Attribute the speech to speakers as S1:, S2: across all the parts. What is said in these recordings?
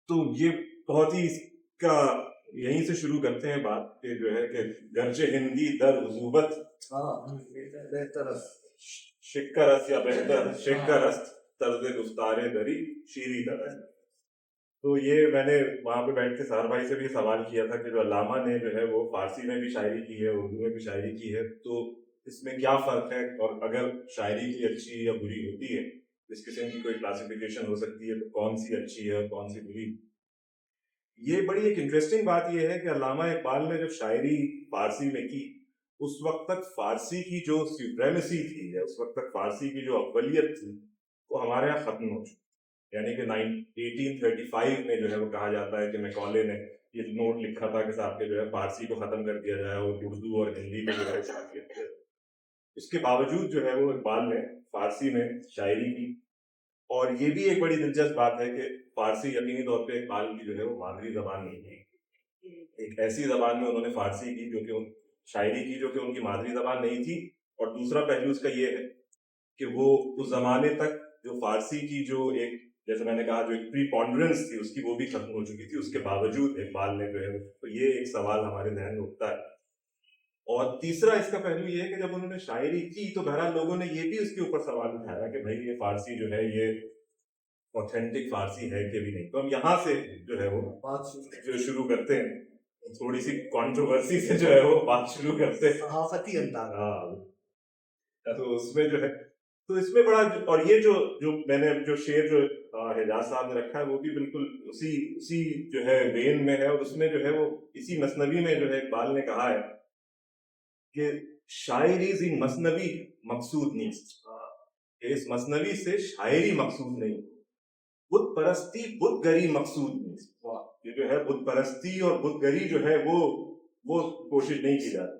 S1: تو یہ بہت ہی اس کا یہیں سے شروع کرتے ہیں بات کہ جو ہے کہ گرچہ ہندی در عذوبت
S2: بہتر
S1: شکر است یا بہتر شکر است طرز گفتار دری شیریں درست. تو یہ میں نے وہاں پہ بیٹھ کے سہر بھائی سے بھی سوال کیا تھا کہ جو علامہ نے جو ہے وہ فارسی میں بھی شاعری کی ہے، اردو میں بھی شاعری کی ہے، تو اس میں کیا فرق ہے، اور اگر شاعری کی اچھی یا بری ہوتی ہے، اس قسم کی کوئی کلاسیفیکیشن ہو سکتی ہے، تو کون سی اچھی ہے اور کون سی بری. یہ بڑی ایک انٹرسٹنگ بات یہ ہے کہ علامہ اقبال نے جب شاعری فارسی میں کی، اس وقت تک فارسی کی جو سپریمیسی تھی، یا اس وقت تک فارسی کی جو اقلیت تھی، وہ ہمارے یہاں ختم ہو چکی. یعنی کہ 1835 میں جو ہے وہ کہا جاتا ہے کہ میکالے نے یہ نوٹ لکھا تھا کہ صاحب کے جو ہے فارسی کو ختم کر دیا جائے اور اردو اور ہندی کو جو ہے شامل کیا جائے. اس کے باوجود جو ہے وہ اقبال نے فارسی میں شاعری کی. اور یہ بھی ایک بڑی دلچسپ بات ہے کہ فارسی یقینی طور پہ اقبال کی جو ہے وہ مادری زبان نہیں تھی. ایک ایسی زبان میں انہوں نے فارسی کی جو کہ شاعری کی جو کہ ان کی مادری زبان نہیں تھی. اور دوسرا پہلو اس کا یہ ہے کہ وہ اس زمانے تک جو فارسی کی جو ایک، جیسے میں نے کہا، جو ایک پری پونڈرنس تھی اس کی، وہ بھی ختم ہو چکی تھی. اس کے باوجود اقبال نے جو ہے، تو یہ ایک سوال ہمارے ذہن میں اٹھتا ہے. اور تیسرا اس کا پہلو یہ ہے کہ جب انہوں نے شاعری کی تو بہرحال لوگوں نے یہ بھی اس کے اوپر سوال اٹھایا کہ بھائی یہ فارسی جو ہے یہ اوتھینٹک فارسی ہے کہ بھی نہیں. تو ہم یہاں سے جو ہے وہ بات جو شروع کرتے ہیں، تھوڑی سی کانٹروورسی سے جو ہے وہ بات شروع کرتے ہیں،
S2: صحافتی انداز.
S1: تو اس میں جو ہے، تو اس میں بڑا، اور یہ جو میں نے جو شعر جو حجاز صاحب نے رکھا ہے وہ بھی بالکل اسی جو ہے وین میں ہے. اور اس میں جو ہے وہ اسی مثنوی میں جو ہے اقبال نے کہا ہے کہ شاعری زی مثنوی مقصود نیست، کہ اس مثنوی سے شاعری مقصود نہیں، بت پرستی بت گری مقصود نیست. یہ جو ہے بت پرستی اور بت گری جو ہے وہ کوشش نہیں کی جاتی.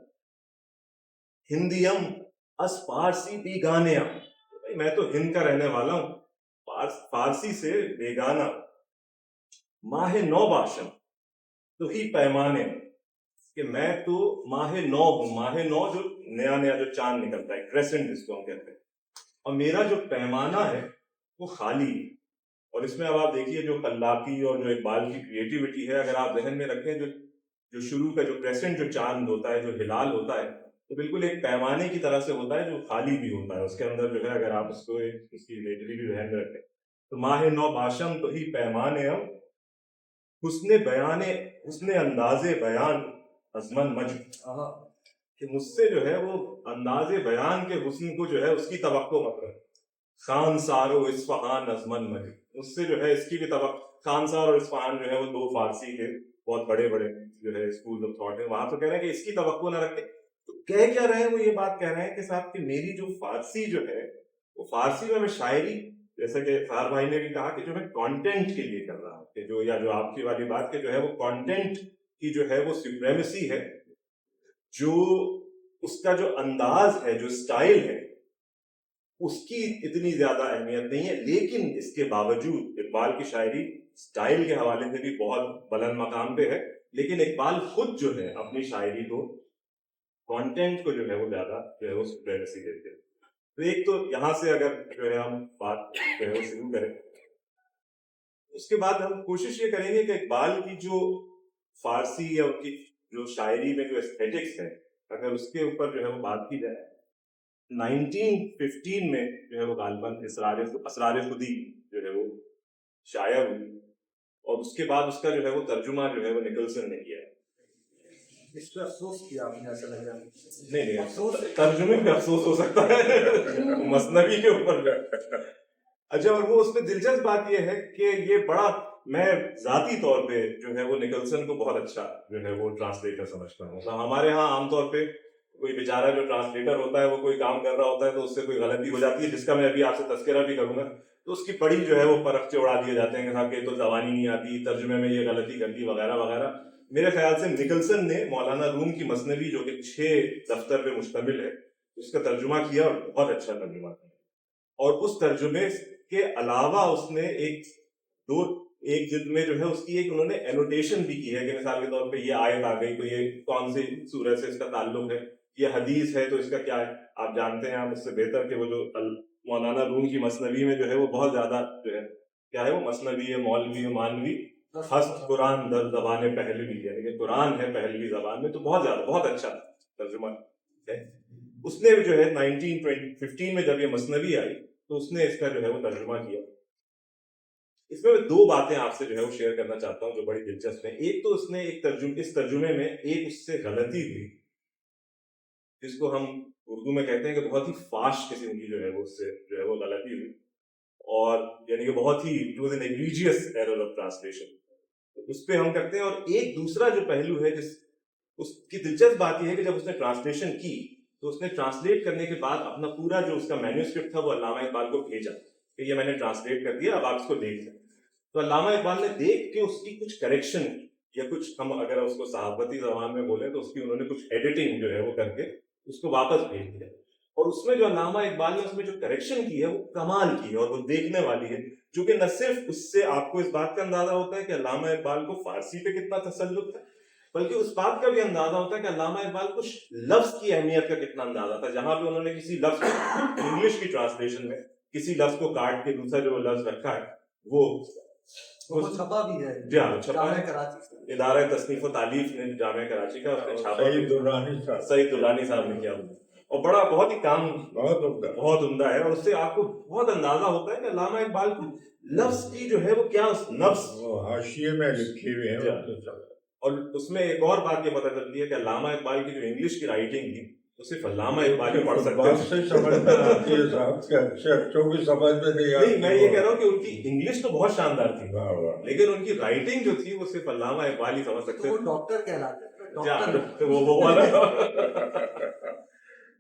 S1: ہندیم اس پارسی بیگانہ، میں تو ہند کا رہنے والا ہوں، فارسی سے بیگانہ. ماہ نو باشم تو ہی پیمانے، کہ میں تو ماہ نو ہوں. ماہ نو جو نیا جو چاند نکلتا ہے، کریسنٹ جس کو ہم کہتے ہیں، اور میرا جو پیمانہ ہے وہ خالی ہے. اور اس میں اب آپ دیکھیے جو خلاقی اور جو اقبال کی کریٹیوٹی ہے، اگر آپ ذہن میں رکھیں جو شروع کا جو کریسنٹ جو چاند ہوتا ہے، جو ہلال ہوتا ہے، تو بالکل ایک پیمانے کی طرح سے ہوتا ہے جو خالی بھی ہوتا ہے. اس کے اندر جو ہے اگر آپ اس کو اس کی ریٹری بھی ذہن میں رکھیں تو ماہ نو باشم تو ہی پیمانے ہم، حسن انداز بیان ازمن مجد، کہ مجھ سے جو ہے وہ انداز بیان کے حسن کو جو ہے اس کی توقع مت رکھ. خان سار و اصفہان ازمن مجد، اس سے جو ہے اس کی بھی توقع. خان سار اور اصفہان جو ہے وہ دو فارسی کے بہت بڑے جو ہے اسکول آف تھاٹ ہیں. وہاں تو کہہ رہے ہیں کہ اس کی توقع نہ رکھیں. تو کہہ کیا رہے ہیں؟ وہ یہ بات کہہ رہے ہیں کہ صاحب کہ میری جو فارسی جو ہے وہ فارسی میں شاعری، جیسا کہ فہر بھائی نے بھی کہا کہ جو میں کانٹینٹ کے لیے کر رہا ہوں، کہ جو آپ کی والی بات کہ جو ہے وہ کانٹینٹ کی جو ہے وہ سپریمیسی ہے، جو اس کا جو انداز ہے، جو سٹائل ہے، اس کی اتنی زیادہ اہمیت نہیں ہے. لیکن اس کے باوجود اقبال کی شاعری سٹائل کے حوالے سے بھی بہت بلند مقام پہ ہے. لیکن اقبال خود جو ہے اپنی شاعری کو، کانٹینٹ کو جو ہے وہ زیادہ جو ہے وہ سپریمیسی دیتے ہیں. تو ایک تو یہاں سے اگر جو ہے ہم بات جو ہے وہ شروع کریں، اس کے بعد ہم کوشش یہ کریں گے کہ اقبال کی جو فارسی یا ان کی جو شاعری میں جو ایستھیٹکس ہے، اگر اس کے اوپر جو ہے وہ بات کی جائے. 1915 میں جو ہے وہ غالباً اسرار خودی جو ہے وہ شائع ہوئی، اور اس کے بعد اس کا جو ہے وہ ترجمہ جو ہے وہ نکلسن نے کیا ہے.
S2: اس پہ افسوس کیا آپ نے، ایسا لگ رہا ہے؟
S1: نہیں، افسوس ترجمے پہ افسوس ہو سکتا ہے، مثنوی کے اوپر. اچھا، اور وہ اس میں دلچسپ بات یہ ہے کہ یہ بڑا، میں ذاتی طور پہ جو ہے وہ نکلسن کو بہت اچھا جو ہے وہ ٹرانسلیٹر سمجھتا ہوں. ہمارے ہاں عام طور پہ کوئی بیچارہ جو ٹرانسلیٹر ہوتا ہے وہ کوئی کام کر رہا ہوتا ہے تو اس سے کوئی غلطی ہو جاتی ہے، جس کا میں ابھی آپ سے تذکرہ بھی کروں گا، تو اس کی پڑی جو ہے وہ پرکھچے اڑا دیے جاتے ہیں کہ صاحب کہ تو زبانی نہیں آتی، ترجمے میں یہ غلطی کر دی وغیرہ وغیرہ. میرے خیال سے نکلسن نے مولانا روم کی مثنوی جو کہ 6 دفتر پہ مشتمل ہے، اس کا ترجمہ کیا اور بہت اچھا ترجمہ کیا. اور اس ترجمے کے علاوہ اس نے ایک جلد میں جو ہے اس کی ایک انہوں نے اینوٹیشن بھی کی ہے کہ مثال کے طور پہ یہ آیت آ گئی تو یہ کون سی سورہ سے اس کا تعلق ہے، یہ حدیث ہے تو اس کا کیا ہے. آپ جانتے ہیں آپ اس سے بہتر کہ وہ جو مولانا روم کی مثنوی میں جو ہے وہ بہت زیادہ جو ہے کیا ہے، وہ مثنوی ہے، مولوی ہے، مانوی ہست قرآن در زبان پہلوی، یعنی کہ قرآن ہے پہلوی زبان میں، تو بہت زیادہ بہت اچھا ترجمہ ہے. اس نے جو ہے 1915 میں جب یہ مثنوی آئی تو اس نے اس کا جو ہے وہ ترجمہ کیا. اس میں دو باتیں آپ سے جو ہے وہ شیئر کرنا چاہتا ہوں جو بڑی دلچسپ ہیں. ایک تو اس نے اس ترجمے میں ایک اس سے غلطی تھی جس کو ہم اردو میں کہتے ہیں کہ بہت ہی فاش قسم کی جو ہے وہ اس سے جو ہے وہ غلطی ہوئی، اور یعنی کہ بہت ہی it was an egregious error of translation. اس پہ ہم کرتے ہیں. اور ایک دوسرا جو پہلو ہے اس کی دلچسپ بات یہ ہے کہ جب اس نے ٹرانسلیشن کی تو اس نے ٹرانسلیٹ کرنے کے بعد اپنا پورا جو اس کا مینیوسکرپٹ تھا وہ علامہ اقبال کو بھیجا کہ یہ میں نے ٹرانسلیٹ کر دیا، اب آپ اس کو دیکھ لیں. تو علامہ اقبال نے دیکھ کے اس کی کچھ کریکشن یا کچھ، ہم اگر اس کو صحافتی زبان میں بولیں تو اس کی انہوں نے کچھ ایڈیٹنگ جو ہے وہ کر کے اس کو واپس بھیج دیا. اور اس میں جو علامہ اقبال نے اس میں جو کریکشن کی ہے وہ کمال کی ہے اور وہ دیکھنے والی ہے. چونکہ نہ صرف اس سے آپ کو اس بات کا اندازہ ہوتا ہے کہ علامہ اقبال کو فارسی پہ کتنا تسلط ہے، بلکہ اس بات کا بھی اندازہ ہوتا ہے کہ علامہ اقبال کو لفظ کی اہمیت کا کتنا اندازہ تھا. جہاں پہ انہوں نے کسی لفظ کو انگلش کی ٹرانسلیشن میں کسی لفظ کو کاٹ کے دوسرا جو لفظ رکھا ہے وہ
S2: چھپا بھی ہے.
S1: جی ہاں چھپا
S2: جامعہ
S1: ہے.
S2: کراچی
S1: ادارہ تصنیف و تالیف نے جامعہ کراچی کا اس نے چھاپا،
S3: سعید
S1: درانی صاحب نے کیا، اور بڑا بہت ہی کام بہت عمدہ ہے. اور اس سے آپ کو بہت اندازہ ہوتا ہے کہ علامہ اقبال کو لفظ کی جو ہے وہ کیا نفس
S3: حاشیے میں لکھی ہوئی ہے.
S1: اور اس میں ایک اور بات یہ پتہ چلتی ہے کہ علامہ اقبال کی جو انگلش کی رائٹنگ تھی وہ صرف علامہ اقبال ہی پڑھ سکتے نہیں. میں یہ کہہ رہا ہوں کہ ان کی انگلش تو بہت شاندار تھی لیکن ان کی رائٹنگ جو تھی وہ صرف علامہ اقبال ہی سمجھ سکتے
S2: وہ ڈاکٹر کہلاتے
S1: تھے. وہ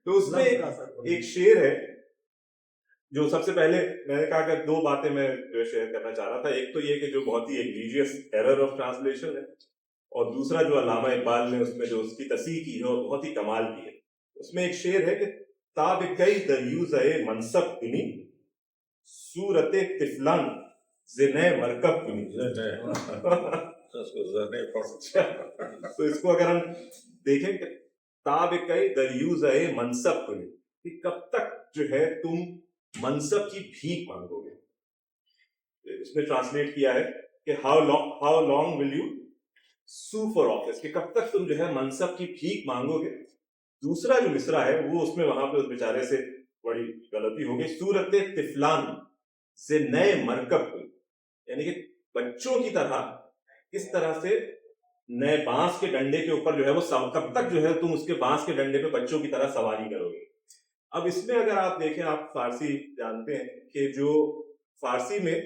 S1: تو اس میں ایک شعر ہے جو سب سے پہلے میں نے کہا کہ دو باتیں میں شیئر کرنا چاہ رہا تھا. ایک تو یہ کہ جو بہت ہی ایگریجیس ایرر آف ٹرانسلیشن ہے، اور دوسرا جو علامہ اقبال نے اس میں جو اس کی تصحیح کی ہے اور بہت ہی کمال کی ہے. اس میں ایک شعر ہے کہ تاب کئی دریوزہ منصب کنی صورت طفلان زنے مرکب کنی. تو اس کو اگر ہم دیکھیں کہ تاب کئی دریوزہ منصب کنی، کہ کب تک جو ہے تم منصب کی بھیک مانگو گے. اس نے ٹرانسلیٹ کیا ہے کہ how long will you so for office, کہ کب تک تم جو ہے منصب کی بھیک مانگو گے. دوسرا جو مصرع ہے وہ اس میں وہاں پہ اس بیچارے سے بڑی غلطی ہو گئی، صورت طفلان سے نئے مرکب کو، یعنی کہ بچوں کی طرح کس طرح سے نئے بانس کے ڈنڈے کے اوپر جو ہے وہ کب تک جو ہے تم اس کے بانس کے ڈنڈے پہ بچوں کی طرح سواری کرو گے. اب اس میں اگر آپ دیکھیں، آپ فارسی جانتے ہیں کہ جو فارسی میں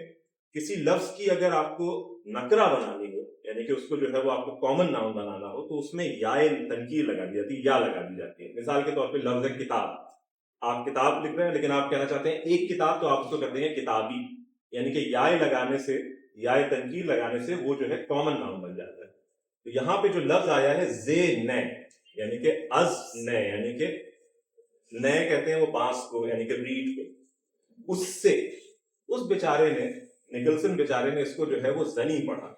S1: کسی لفظ کی اگر آپ کو نکرہ بنانی ہو، یعنی کہ اس کو جو ہے وہ آپ کو کامن ناؤن بنانا ہو، تو اس میں یائے تنکیر لگا دی جاتی ہے، یا لگا دی جاتی ہے. مثال کے طور پہ لفظ ہے کتاب. آپ کتاب لکھ رہے ہیں لیکن آپ کہنا چاہتے ہیں ایک کتاب، تو آپ اس کو کہتے ہیں کتابی، یعنی کہ یائے لگانے سے، یائے تنکیر لگانے سے وہ جو ہے کامن ناؤن بن جاتا ہے. تو یہاں پہ جو لفظ آیا ہے زے نے، یعنی کہ از نے، یعنی کہ نئے کہتے ہیں وہ بانس کو، یعنی کہ ریڈ کو، اس سے اس بیچارے نے، نکلسن بیچارے نے اس کو جو ہے وہ زنی پڑھا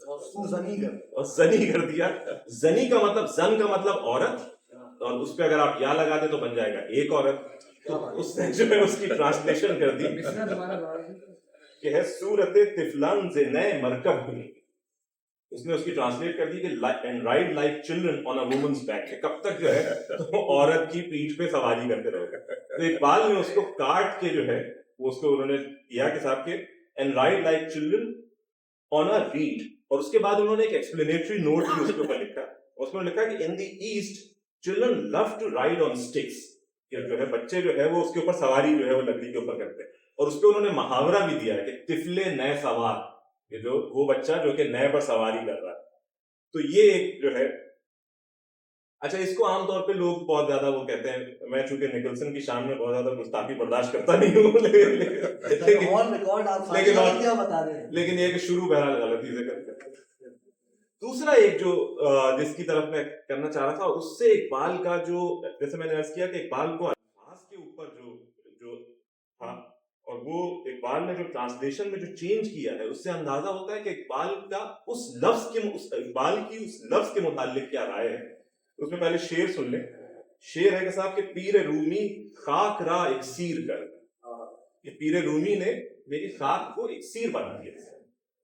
S1: اور زنی کر دیا. زنی کا مطلب، زن کا مطلب عورت، اور اس پہ اگر آپ یا لگا دیں تو بن جائے گا ایک عورت. اس نے جو ہے اس کی ٹرانسلیشن کر دی کہ ہے صورت طفلان سے نئے مرکب ہوئی. اس نے اس کی ٹرانسلیٹ کر دی کہ and ride like children on a woman's back, کہ کب تک جو ہے تو عورت کی پیٹھ پہ سواری کرتے رہو گے. تو اقبال نے اس کو کاٹ کے جو ہے وہ اس کو انہوں نے کیا کہ صاحب کے and ride like children on a red. اور اس کے بعد انہوں نے ایک ایکسپلینیٹری نوٹ بھی اس کے اوپر لکھا. اس میں لکھا کہ in the East children love to ride on sticks, کہ جو ہے بچے جو ہے وہ اس کے اوپر سواری جو ہے وہ لکڑی کے اوپر کرتے ہیں. اور اس پہ انہوں نے محاورہ بھی دیا ہے کہ طفل نئے سوار، کہ جو وہ بچہ جو کہ نئے پر سواری کر رہا ہے. تو یہ ایک جو ہے، اچھا اس کو عام طور پہ لوگ بہت زیادہ وہ کہتے ہیں، میں چونکہ نکلسن کی شان میں بہت زیادہ گستاخی برداشت کرتا نہیں ہوں لیکن یہ کہ شروع بہرحال غلطی سے کرتے ہیں. دوسرا ایک جو جس کی طرف میں کرنا چاہ رہا تھا، اس سے اقبال کا جو، جیسے میں نے عرض کیا کہ اقبال کو الفاظ کے اوپر جو تھا، اور وہ اقبال نے جو ٹرانسلیشن میں جو چینج کیا ہے اس سے اندازہ ہوتا ہے کہ اقبال کا اس لفظ کے، اقبال کی اس لفظ کے متعلق کیا رائے ہے. اس میں پہلے شعر سن لیں. شعر ہے کہ صاحب کہ پیر رومی خاک را اکسیر کر، کہ پیر رومی نے میری خاک کو اکسیر بنا دیا.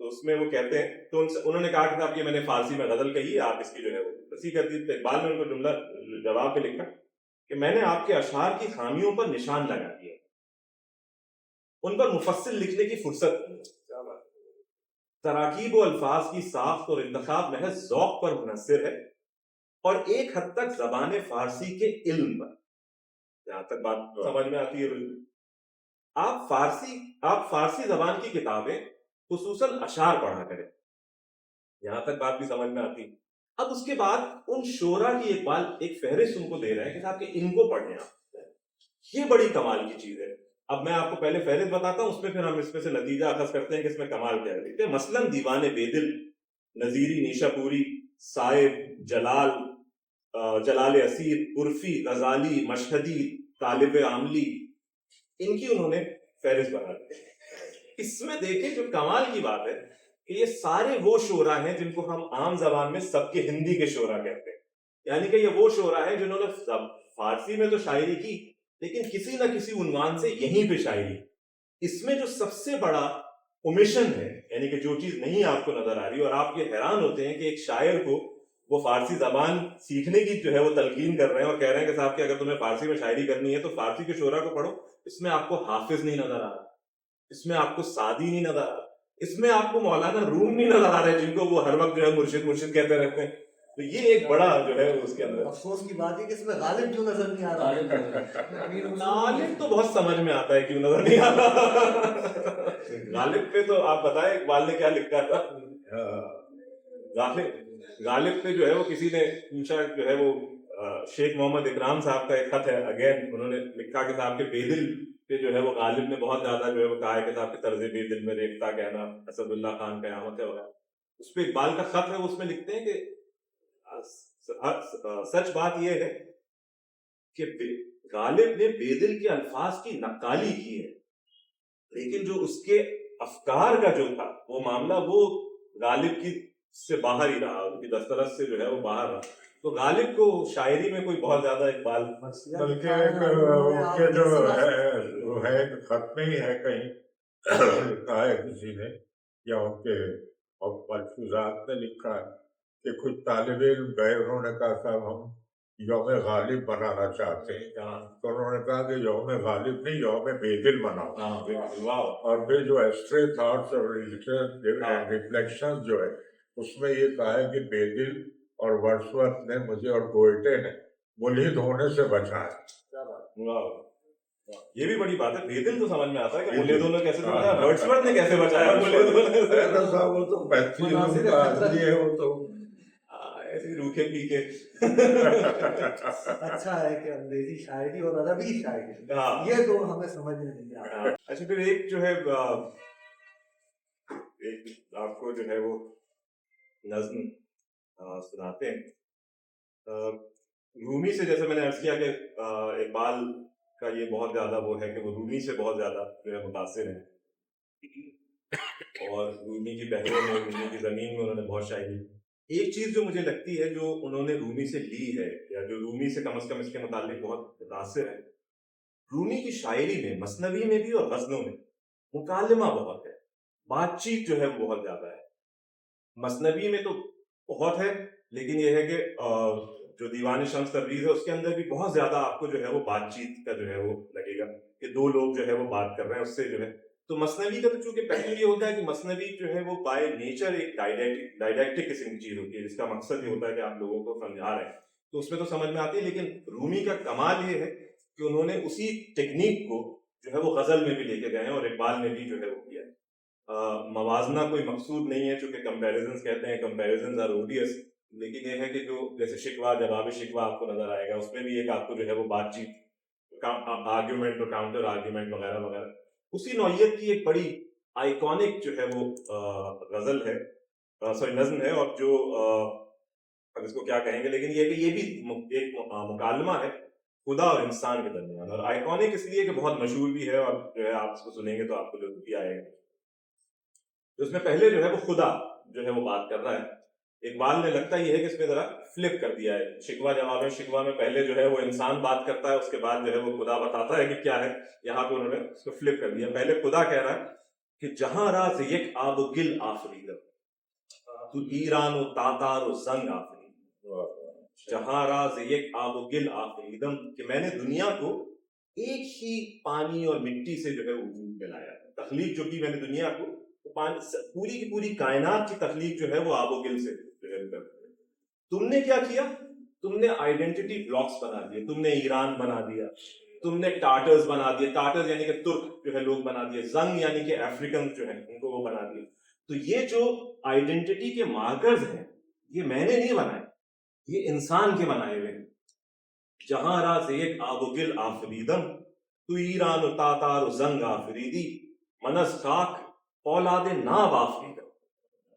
S1: تو اس میں وہ کہتے ہیں، تو انہوں نے کہا کہ صاحب یہ میں نے فارسی میں غزل کہی ہے، آپ اس کی جو ہے وہ تصحیح کر دی. اقبال نے ان کو جملہ جواب میں لکھا کہ میں نے آپ کے اشعار کی خامیوں پر نشان لگا دیا، ان پر مفصل لکھنے کی فرصت نہیں. تراکیب و الفاظ کی ساخت اور انتخاب محض ذوق پر منحصر ہے اور ایک حد تک زبان فارسی کے علم پر. جہاں تک بات سمجھ میں آتی ہے، آپ فارسی زبان کی کتابیں خصوصاً اشعار پڑھا کریں. یہاں تک بات بھی سمجھ میں آتی. اب اس کے بعد ان شعرا کی ایک فہرست ان کو دے رہے ہیں کہ صاحب کہ ان کو پڑھیں آپ. یہ بڑی کمال کی چیز ہے. اب میں آپ کو پہلے فہرست بتاتا ہوں، اس میں پھر ہم اس میں سے نتیجہ اخذ کرتے ہیں کہ اس میں کمال کیا ہے. مثلاً دیوان بیدل، نظیری نیشا پوری، صائب، جلال اسیر، عرفی، غزالی، مشہدی، طالب عاملی، ان کی انہوں نے فہرست بنا دی. اس میں دیکھیں جو کمال کی بات ہے کہ یہ سارے وہ شعرا ہیں جن کو ہم عام زبان میں سب کے ہندی کے شعرا کہتے ہیں. یعنی کہ یہ وہ شعرا ہیں جنہوں نے فارسی میں تو شاعری کی لیکن کسی نہ کسی عنوان سے یہیں پہ شاعری. اس میں جو سب سے بڑا اومیشن ہے، یعنی کہ جو چیز نہیں آپ کو نظر آ رہی اور آپ یہ حیران ہوتے ہیں کہ ایک شاعر کو وہ فارسی زبان سیکھنے کی جو ہے وہ تلقین کر رہے ہیں اور کہہ رہے ہیں کہ صاحب کہ اگر تمہیں فارسی میں شاعری کرنی ہے تو فارسی کے شعرا کو پڑھو. اس میں آپ کو حافظ نہیں نظر آ رہا، اس میں آپ کو سعدی نہیں نظر آ رہا، اس میں آپ کو مولانا روم نہیں نظر آ رہے جن کو وہ ہر وقت جو ہے مرشد کہتے رہتے ہیں. تو یہ ایک بڑا جو ہے اس کے اندر
S2: افسوس کی بات ہے کہ اس میں غالب کیوں نظر نہیں آ رہا.
S1: غالب تو بہت سمجھ میں آتا ہے کیوں نظر نہیں آتا. غالب پہ تو آپ بتائیں اقبال نے کیا لکھا تھا. غالب پہ جو ہے وہ کسی نے پوچھا، جو ہے وہ شیخ محمد اکرام صاحب کا ایک خط ہے، اگین انہوں نے لکھا کہ صاحب کے بیدل پہ جو ہے وہ غالب نے بہت زیادہ جو ہے وہ کہا ہے کہ صاحب کے طرز بیدل میں ریختہ کہنا اسد اللہ خان قیامت ہے وغیرہ. اس پہ اقبال کا خط ہے، اس میں لکھتے ہیں کہ سچ بات یہ ہے کہ غالب نے بیدل کے الفاظ کی نقالی کی ہے لیکن جو اس کے افکار کا جو تھا وہ معاملہ وہ غالب کی سے باہر ہی رہا، ان کی دسترس سے جو ہے وہ باہر رہا. تو غالب کو شاعری میں کوئی بہت زیادہ اقبال
S3: بلکہ ان کے جو ہے وہ ہے خط میں ہی ہے کہیں لکھا ہے کسی نے یا ان کے ملفوظات میں لکھا ہے کہ کچھ طالب علم گئے، انہوں نے کہا صاحب ہم یوم غالب بنانا چاہتے ہیں، تو انہوں نے کہا کہ یوم غالب نہیں، یوم بیدل بناؤ. اور پھر جو ایسٹرے تھاٹس اور ریفلیکشن جو ہے اس میں یہ کہا ہے کہ بیدل اور ورڈسورتھ نے مجھے اور گوئٹے نے ملحد ہونے سے بچایا.
S1: یہ بھی بڑی بات ہے. بیدل تو سمجھ میں آتا ہے کہ ملحدوں نے کیسے بچایا، ورڈسورتھ نے کیسے بچایا ملحدوں نے.
S3: وہ تو بہترین کا آدمی ہے، وہ تو
S1: ایسے روکھے پی کے.
S2: اچھا ہے کہ انگریزی شاعری اور عربی شاعری یہ دو ہمیں سمجھ میں نہیں آ رہا.
S1: اچھا پھر ایک جو ہے ایک آپ کو جو ہے وہ نظم سناتے ہیں رومی سے. جیسے میں نے عرض کیا کہ اقبال کا یہ بہت زیادہ وہ ہے کہ وہ رومی سے بہت زیادہ جو ہے متاثر ہیں اور رومی کی بحروں میں، رومی کی زمین میں انہوں نے بہت شاعری. ایک چیز جو مجھے لگتی ہے جو انہوں نے رومی سے لی ہے یا جو رومی سے کم از کم اس کے متعلق بہت متاثر ہے، رومی کی شاعری میں مثنوی میں بھی اور غزلوں میں مکالمہ بہت ہے، بات چیت جو ہے وہ بہت زیادہ ہے. مثنوی میں تو بہت ہے لیکن یہ ہے کہ جو دیوان شمس تبریز ہے اس کے اندر بھی بہت زیادہ آپ کو جو ہے وہ بات چیت کا جو ہے وہ لگے گا کہ دو لوگ جو ہے وہ بات کر رہے ہیں اس سے جو ہے. تو مثنوی کا تو چونکہ پہلے یہ ہوتا ہے کہ مثنوی جو ہے وہ بائی نیچر ایک ڈائڈیکٹک قسم کی چیز ہوتی ہے جس کا مقصد یہ ہوتا ہے کہ آپ لوگوں کو سمجھا رہے ہیں، تو اس میں تو سمجھ میں آتی ہے. لیکن رومی کا کمال یہ ہے کہ انہوں نے اسی ٹیکنیک کو جو ہے وہ غزل میں بھی لے کے گئے ہیں اور اقبال نے بھی جو ہے وہ کیا ہے. موازنہ کوئی مقصود نہیں ہے چونکہ کمپیریزنز کہتے ہیں کمپیریزنز آر اوڈیس، لیکن یہ ہے کہ جو جیسے شکوہ جواب شکوہ آپ کو نظر آئے گا اس میں بھی ایک آپ کو جو ہے وہ بات چیت آرگیومنٹ اور کاؤنٹر آرگیومنٹ وغیرہ وغیرہ اسی نوعیت کی ایک بڑی آئیکونک جو ہے وہ غزل ہے، سوری نظم ہے. اور جو اب اس کو کیا کہیں گے لیکن یہ کہ یہ بھی ایک مکالمہ ہے خدا اور انسان کے درمیان، اور آئیکونک اس لیے کہ بہت مشہور بھی ہے اور جو ہے آپ اس کو سنیں گے تو آپ کو جو بھی آئے گا. اس میں پہلے جو ہے وہ خدا جو ہے وہ بات کر رہا ہے. اقبال نے لگتا ہی ہے کہ اس میں ذرا فلپ کر دیا ہے، شکوہ جواب شکوہ میں پہلے جو ہے وہ انسان بات کرتا ہے، اس کے بعد جو ہے وہ خدا بتاتا ہے کہ کیا ہے. یہاں پہ انہوں نے اس کو فلپ کر دیا، پہلے خدا کہہ رہا ہے کہ جہاں راز یک آب و گل آفریدم تو ایران و تاتار و زنگ آفریدم، جہاں راز یک آب و گل آفریدم کہ میں نے دنیا کو ایک ہی پانی اور مٹی سے جو ہے وجود میں لایا. تخلیق جو کی میں نے دنیا کو پوری کی پوری کائنات کی تخلیق جو ہے وہ آب و گل سے جو ہے تم نے کیا کیا؟ تم نے آئیڈینٹی بلاکس بنا دیے. تم نے ایران بنا دیا, تم نے ٹاٹرز بنا دیے, ٹاٹرز یعنی کہ ترک جو ہے لوگ بنا دیے, زنگ یعنی کہ افریکن جو ہیں ان کو وہ بنا دیے. تو یہ جو آئیڈینٹی کے مارکرز ہیں یہ میں نے نہیں بنائے, یہ انسان کے بنائے ہوئے ہیں. جہاں راز ایک آب و گل آفریدم تو ایران و تاتار و زنگ آفریدی منس خاک اولاد ناب آفریدم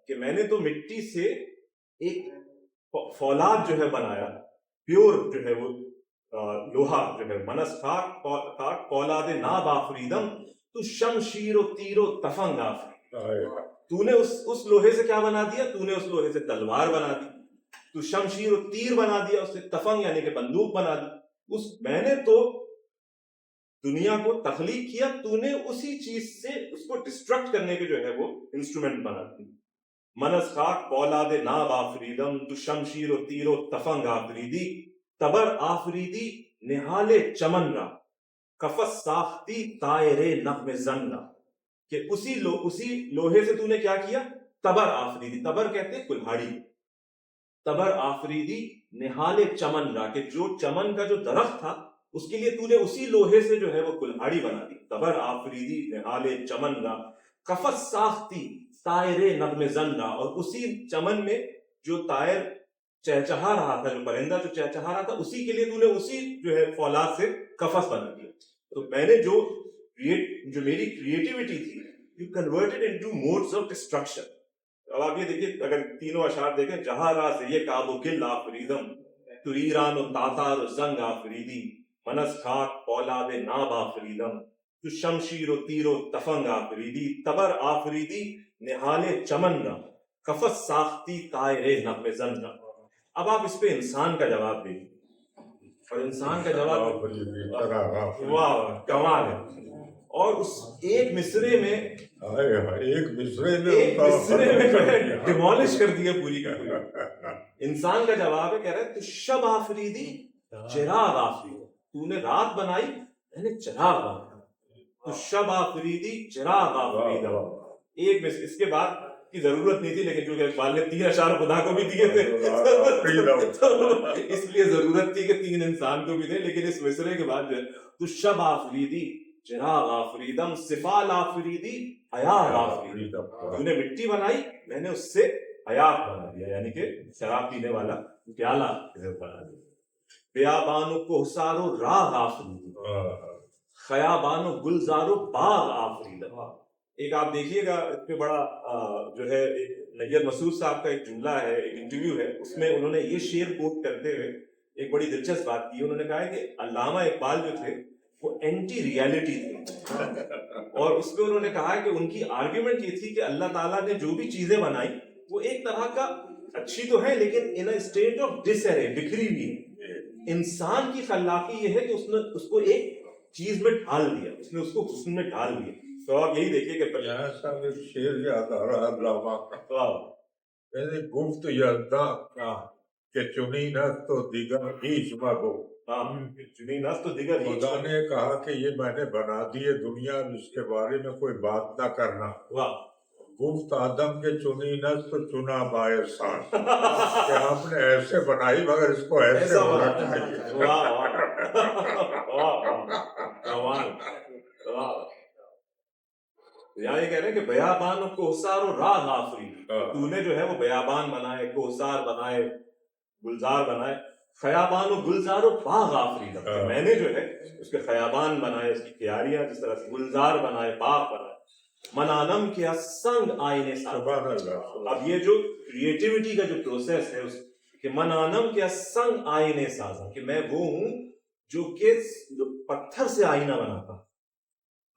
S1: کہ میں نے تو مٹی سے ایک فولاد جو ہے بنایا, پیور جو ہے وہ لوہا جو ہے. منس خاک اولاد ناب آفریدم تو شمشیر و تیر و تفنگ آفریدم. تو نے اس لوہے سے کیا بنا دیا؟ تو نے اس لوہے سے تلوار بنا دی, تو شمشیر و تیر بنا دیا, اس سے تفنگ یعنی کہ بندوق بنا دی. میں نے تو دنیا کو تخلیق کیا, تو نے اسی چیز سے اس کو ڈسٹرکٹ کرنے کے جو ہے وہ انسٹرومنٹ بنا دی. منس خاک اولاد ناب آفریدم تو شمشیر و تیر و تفنگ آفریدی تبر آفریدی نہال چمن را کفس ساختی طائر نغم زن را کہ اسی لوہے سے تو نے کیا کیا؟ تبر آفریدی. تبر کہتے ہیں کلہاڑی. تبر آفریدی نہال چمن را کہ جو چمن کا جو درخت تھا اس کے لیے تو نے اسی لوہے سے جو ہے وہ کلہاڑی بنا دی. تبر آفریدی نہال چمن را کفس ساختی طائر نغم زن را اور اسی چمن میں جو طائر چہچہا رہا تھا, جو پرندہ جو چہچہا رہا تھا, اسی کے لیے تو نے اسی جو ہے فولاد سے کفس بنا دیا. تو میں نے جو میری کریٹیوٹی تھی you converted into modes of destruction. اب آپ یہ دیکھیں, اگر تینوں اشعار دیکھیں, جہاں راز یک آب و گل آفریدم تو ایران و تاتار و زنگ آفریدی منس خاک اولاد ناب آفریدم تو شمشیر و تیر و تفنگ آفریدی تبر آفریدی نہال چمن را کفس ساختی طائر نغم زن را. اب آپ اس پہ انسان کا جواب دیں, اور انسان کا جواب واہ کمال ہے. اور اس ایک مصرے میں جو ہے ڈیمولش کر دیا پوری کا پوری. انسان کا جواب ہے, کہہ رہا ہے تو شب آفریدی چراغ آفریدی, تو نے رات بنائی میں نے چراغ بنایا. تو شب آفریدی چراغ آفریدم. ایک اس کے بعد کی ضرورت نہیں تھی, لیکن چونکہ اقبال نے 3 اشعار خدا کو بھی دیے تھے اس لیے ضرورت تھی کہ 3 انسان کو بھی دیں. لیکن اس مصرے کے بعد جو ہے تو شب آفریدی چراغ آفریدم سفال آفریدی حیات آفریدم. تو نے مٹی بنائی میں نے اس سے حیات بنا دیا, یعنی کہ شراب پینے والا پیالہ بنا دیا. بیابان و کوہسار و راغ آفریدم خیابان و گلزار و باغ آفریدم. ایک آپ دیکھیے گا اس پہ بڑا جو ہے نیر مسعود صاحب کا ایک جملہ ہے, ایک انٹرویو ہے, اس میں انہوں نے یہ شعر کوٹ کرتے ہوئے ایک بڑی دلچسپ بات کی. انہوں نے کہا کہ علامہ اقبال جو تھے وہ اینٹی ریالٹی تھے, اور اس پہ انہوں نے کہا کہ ان کی آرگیومنٹ یہ تھی کہ اللہ تعالیٰ نے جو بھی چیزیں بنائی وہ ایک طرح کا اچھی تو ہے لیکن ان اے اسٹیٹ آف ڈس ارے, بکھری ہوئی ہے. انسان کی خلاقی یہ ہے کہ اس نے اس کو ایک چیز میں ڈھال دیا, اس نے اس کو حسن میں ڈھال دیا. تو آپ یہی دیکھیے کہ
S3: شیر یاد آ رہا علامہ کا, گفت یلدا کہ چنی نہ تو دیگر ہیچ مگو.
S1: چنی نس تو دیگر
S3: خدا نے کہا کہ یہ میں نے بنا دی دنیا, اس کے بارے میں کوئی بات نہ کرنا. گفت آدم کے چنی نس تو چنا باعثان کہ آپ نے ایسے بنائی مگر اس کو ایسے ہونا چاہیے.
S1: یہاں یہ کہہ رہے ہیں کہ بیابان و کوہسار و راغ آفریدی, تو نے جو ہے وہ بیابان بنائے, کوہسار بنائے, گلزار بنائے, خیابان و گلزار و باغ آفریدم. میں نے جو ہے اس کے خیابان بنائے, اس کی کیاریاں جس طرح سے, گلزار بنائے, باغ بنائے. منانم کیا سنگ آئینے ساز. اب یہ جو کریٹیوٹی کا جو پروسیس ہے اس کہ منانم کیا سنگ آئینے سازا, کہ میں وہ ہوں جو کہ پتھر سے آئینہ بناتا.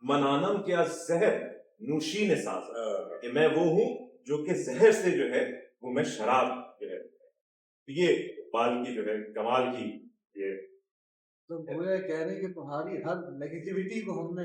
S1: منانم کیا زہر نوشین سازا, کہ میں وہ ہوں جو کہ زہر سے جو ہے وہ میں شراب جو ہے. یہ اقبال کی جو ہے کمال کی یہ
S2: تو گویا کہہ رہے ہیں کہ تمہاری ہر نیگیٹیوٹی کو ہم نے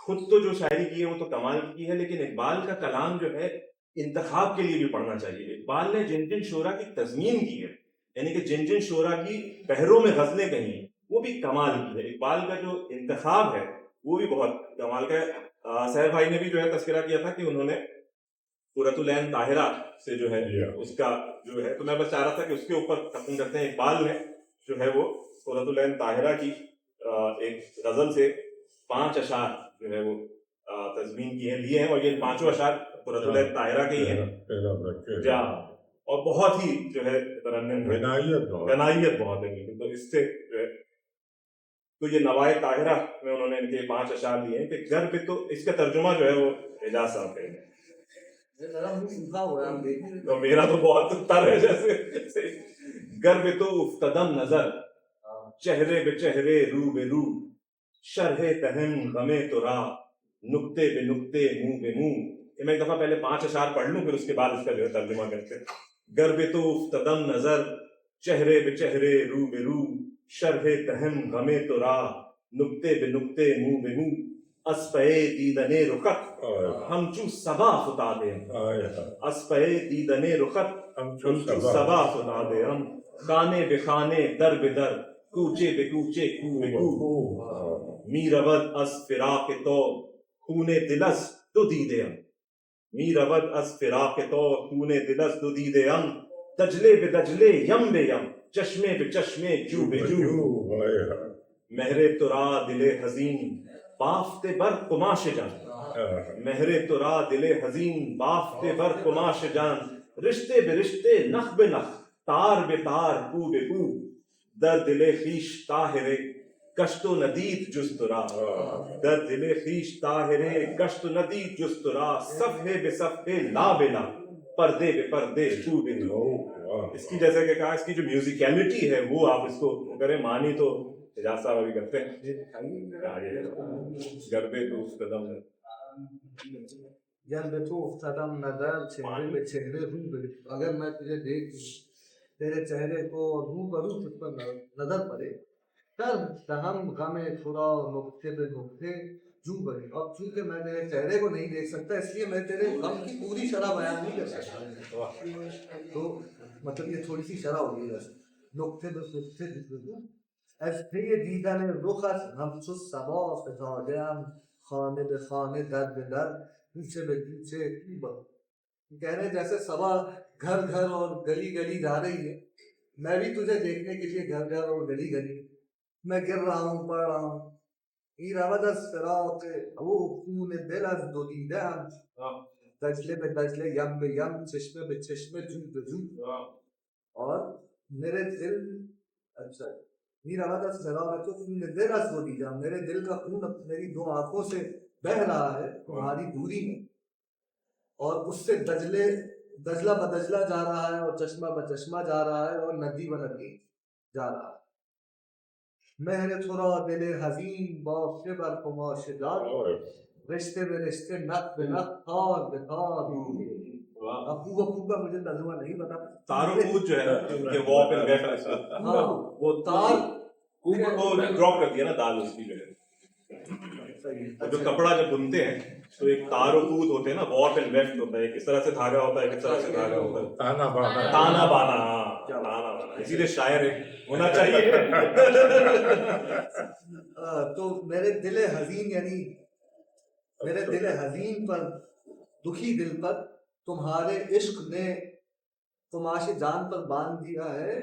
S1: خود تو جو شاعری کی ہے وہ تو کمال کی ہے، لیکن اقبال کا کلام جو ہے انتخاب کے لیے بھی پڑھنا چاہیے. اقبال نے جن جن شعرا کی تضمین کی ہے، یعنی کہ جن جن شعرا کی بحروں میں غزلیں کہیں ہیں، وہ بھی کمال کی ہے. اقبال کا جو انتخاب ہے وہ بھی بہت کمال کا ہے. سہر بھائی نے بھی جو ہے تذکرہ کیا تھا کہ انہوں نے قرۃ العین طاہرہ سے جو ہے اس کا جو ہے، تو میں بس چاہ رہا تھا کہ اس کے اوپر ختم کرتے ہیں. اقبال نے جو ہے وہ قرۃ العین طاہرہ کی ایک غزل سے 5 اشعار جو ہے وہ تضمین کیے ہیں، لیے ہیں، اور یہ 5 اشعار قرۃ العین طاہرہ کے ہی ہیں جا، اور بہت ہی جو ہے ترنم غنائیت بہت ہے. تو اس سے جو ہے تو یہ نوائے طاہرہ میں انہوں نے ان کے 5 اشعار لیے ہیں کہ گھر پہ، تو اس کا ترجمہ جو ہے وہ اعجاز صاحب کہیں گے. تو میرا تو بہت تر ہے جیسے گر پہ تو افتدم نظر، چہرے بے چہرے رو بے رو، شرح تہم غم ترا، نقطے بے نقطے منہ بے منہ. میں ایک دفعہ پہلے 5 اشعار پڑھ لوں، پھر اس کے بعد اس کا جو ہے ترجمہ کرتے ہیں. گر پہ تو افتدم نظر، چہرے بے چہرے رو بے رو، شرح تہم غم ترا، نقطے بے نقطے منہ بے منہ، اسپے دیدنے رخت ہم چو صبا فتا دے، اسپے دیدنے رخت ہم چو صبا فتا دے. ہم خانے بے خانے در بے در، کوچے بے کوچے کو بے کو، می رود از فراق تو خون دلس دو دیدے ہم، می رود از فراق تو خون دلس دو دیدے ہم، دجلے بے دجلے یم بے یم، چشمے بے چشمے جو بے جو، مہر ترا دل حزین بافتے بر قماش جان، مہر ترا دل حزین بافتے بر قماش جان، رشتے بے رشتے نخ بے نخ، تار بے تار کو بے کو، در دل خویش طاہرے گشت و ندید جز ترا، در دل خویش طاہرے گشت و ندید جز ترا، صفحے بے صفحے لا بے لا، پردے بے پردے تو بے تو. اس کی جیسے کہ کہا، اس کی جو میوزیکیلٹی ہے وہ آپ اس کو کریں، معنی تو اعجاز صاحب ابھی کرتے ہیں. گربے تو اس قدم ہے،
S2: گر پہ تو افتدم نظر، چہرے بے چہرے رو بے رو. اگر میں تجھے دیکھ تیرے چہرے کو رو برو تجھ پر نظر پڑے، کر دہم غم تھرا نقطے بے نقطے جو بڑے. اور چونکہ میں تیرے چہرے کو نہیں دیکھ سکتا، اس لیے میں تیرے غم کی پوری شرح بیان نہیں کر سکتا. تو مطلب یہ تھوڑی سی شرح ہوگی. نقطے بے نقطے جو اسپے دیدن رخت ہم چو صبا فتادیم، خانے بے خانے در بے در، پیچھے بے پیچھے کہہ رہے جیسے صبا گھر گھر اور گلی گلی جا رہی ہے، میں بھی تجھے دیکھنے کے لیے گھر گھر اور گلی گلی میں گر رہا ہوں، پڑھ رہا ہوں. رود از فراق او خون دل از دو دیده ام، دجلے بے دجلے یم بے یم، چشمے بے چشمے جو بے جو. اور میرے دل، اچھا رود از فراق تو خون دل از دو دیده ام، میرے دل کا خون میری 2 آنکھوں سے بہ رہا ہے تمہاری دوری میں، اور اس سے دجلہ بدجلہ جا رہا ہے، اور چشمہ بچشمہ جا رہا ہے، اور ندی بندی جا رہا ہے. مہر تھرا دل حزین بافتے بر قماش جان، رشتے بے رشتے نق بے نق، تار بے تار. خوب کا مجھے ترجمہ نہیں پتا.
S1: تارو پوچھ جو ہے نا کہ واپ اینڈ ویف،
S2: ہاں
S1: وہ
S2: تار
S1: کو ڈراپ کر دیا نا دال اس کی جو ہے. جو کپڑا جب بنتے ہیں تو ایک تار و پود ہوتے ہیں نا، واپ اینڈ ویفٹ ہوتا ہے، ایک اس طرح سے دھاگا ہوتا ہے، ایک اس طرح سے دھاگا ہوتا ہے،
S3: تانا بانا،
S1: تانا بانا. ہاں تانا بانا، اسی لیے شاعر ہونا چاہیے.
S2: تو میرے دل حزین، یعنی میرے دل حزین پر، دکھی دل پر تمہارے عشق نے تماشے جان پر باندھ دیا ہے.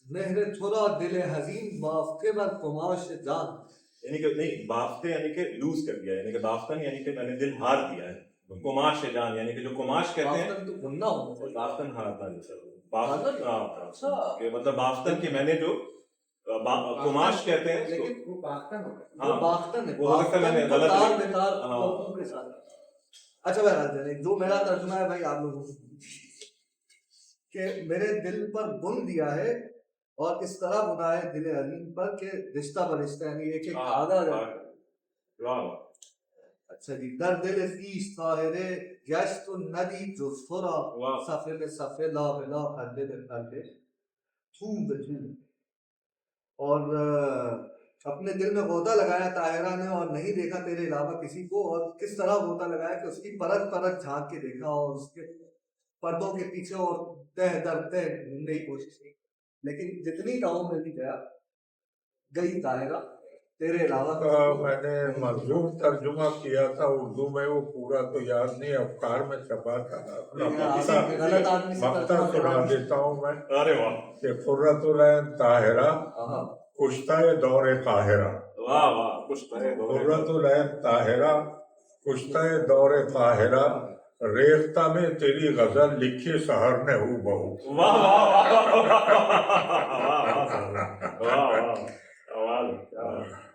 S2: مہر تھرا دل حزین بافتے بر قماش جان،
S1: یعنی کہ نہیں، بافتے یعنی کہ لوز کر دیا، یعنی کہ بافتن یعنی کہ میں نے دل ہار دیا ہے. کماش جان یعنی کہ جو کماش کہتے ہیں،
S2: بافتن تو بننا ہونا چاہیے.
S1: بافتن ہارتا بافتن، کہ مطلب بافتن کہ میں نے جو کماش کہتے ہیں،
S2: لیکن وہ باختن ہوتا ہے،
S1: ہاں
S2: باختن ہے،
S1: وہ ہو سکتا ہے میں نے غلط
S2: تار بے تار
S1: ہاں.
S2: کے ساتھ. اچھا بہرحال جو میرا ترجمہ ہے بھائی آپ لوگوں کو، کہ میرے دل پر بن دیا ہے، اور اس طرح بنا ہے دل حزین پر کہ رشتہ برشتہ، یعنی ایک ایک دھاگا. اچھا جی. در دل خویش طاہرے گشت و ندی جز ترا، صفحے بے صفحے لا بے لا، پردے بے پردے تو بے تو. اور اپنے دل میں غوطہ لگایا طاہرہ نے اور نہیں دیکھا تیرے علاوہ کسی کو، اور کس طرح غوطہ لگایا کہ اس کی پرت پرت جھانک کے دیکھا اور اس کے پردوں کے پیچھے اور تہ در تہ ڈھونڈنے کی کوشش کی، لیکن جتنی گاؤں میں بھی گیا گئی طاہرہ تیرے علاوہ کسی کو
S3: میں نے
S2: نہیں
S3: مظلوم
S2: دیکھا۔
S3: ترجمہ کیا تھا اردو میں، وہ پورا تو یاد نہیں، افکار میں چھپا تھا اپنا
S2: غلط آدمی سے
S3: مقطع
S2: ترجمہ
S3: سنا
S2: کرا
S3: دیتا ہوں میں
S1: ارے واہ
S3: کہ قرۃ العین طاہرہ
S2: ہاں
S3: کشتہ دور قاہرہ،
S1: واہ واہ کچھ طرح
S3: قرۃ العین طاہرہ کشتہ دور قاہرہ، ریختہ میں تیری غزل لکھی سحر نے ہو بہو۔
S1: واہ واہ واہ واہ واہ واہ واہ واہ واہ واہ واہ واہ